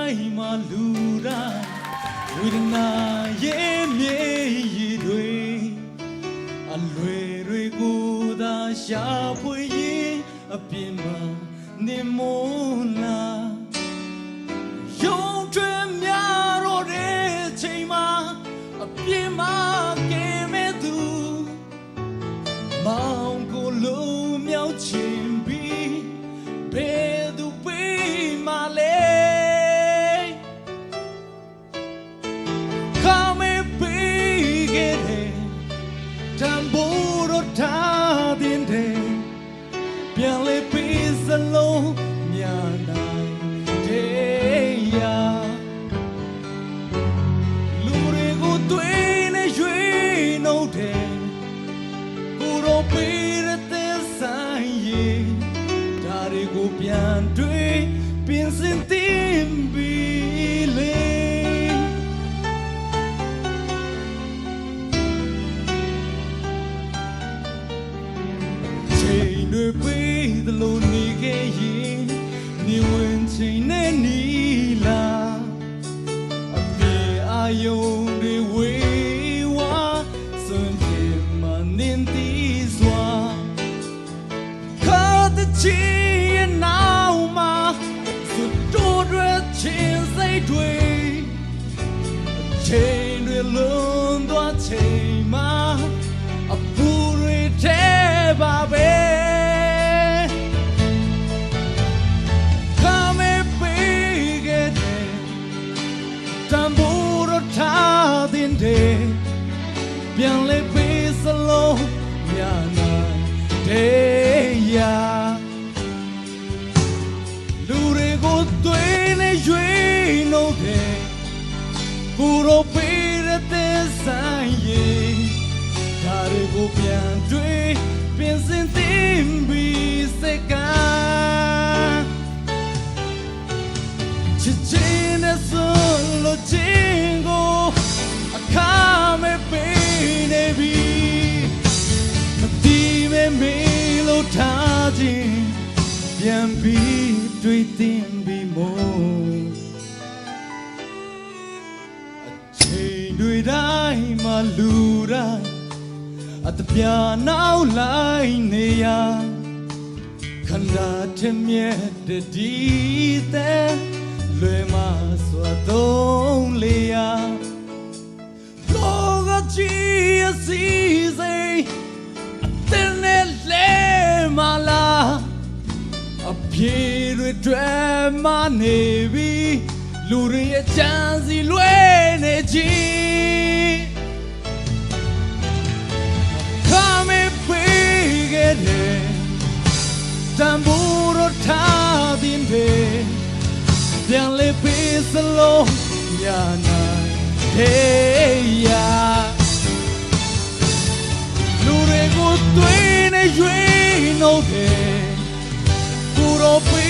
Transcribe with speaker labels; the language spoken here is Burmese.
Speaker 1: တိုင်းမှာလူတိုင်းဝေဒနာရဲ့မြေရီတွေအလွယ်တွေကိုသာရှာဖွေရင်အပြင်းမှာနေမလာယုံထွေများတော့တဲ့ချိန်မှာအပြင်းမှာကဲမဲ့သူမောင်ကိုလုံးမြောက်ချင်ပြီးဘယ်သူပေးမလဲပြန်လေပေးစလုံးများနိုင်တဲ့ရာလူတွေကိုတွေ့နေရွေးနှုတ်တယ်ကိုတော့ပေးတဲ့ဆိုင်ရဒါတွေကိုပြန်တွေ့ပြင်ဆင်သိပြီးလေချိန်တွေပေးသလိုနေခဲ့ရင်နေဝင်ချိန်နဲ့နီလာအပြေအာယုံတွေဝေးဝါစွန့်ပြေမနင်းတီးစွာခါတချီရဲ့နောက်မှာစွတ်တိုးရချင်းစိတ်တွေချိန်တွေလုံးသွားချိန်မှာအပူတွေထဲပါပဲပြန်လေပေးစလုံးများနိုင်တဲ့ရာလူတွေကိုတွေ့နေရွေးနှုတ်တယ်ကိုတော့ပေးတဲ့ဆိုင်ရဒါတွေကိုပြန်တွေ့ပြင်ဆင်သိပြီးစကားချစ်ချင်တဲ့ဆိုလို့ချင်းကိုအခါမဲ့ပေးနေပြီမတီးမဲ့မေလို့ထားခြင်းပြန်ပြီးတွေ့တင်ပြီးမို့အချိန်တွေတိုင်းမှာလူတိုင်းအတပြာနောက်လိုက်နေရခန္ဓာထမြဲတဲ့ဒီတဲ့လွယ်မစွာသုံးလေရကြည်အစီစိတ်အတင်းနဲ့လဲမလားအပြေတွေတွေ့မနေပြီလူတွေရဲ့ချမ်းစီလွဲနေချင်ခမေပေးခဲ့တယ်တံဘူရထားတင်တယ်ပြန်လေပေးစလုံးရနိုင်တဲ့ရာလူတွေကိုတွေ့နေရွေးနှုတ်တယ်ကိုတော့ပေး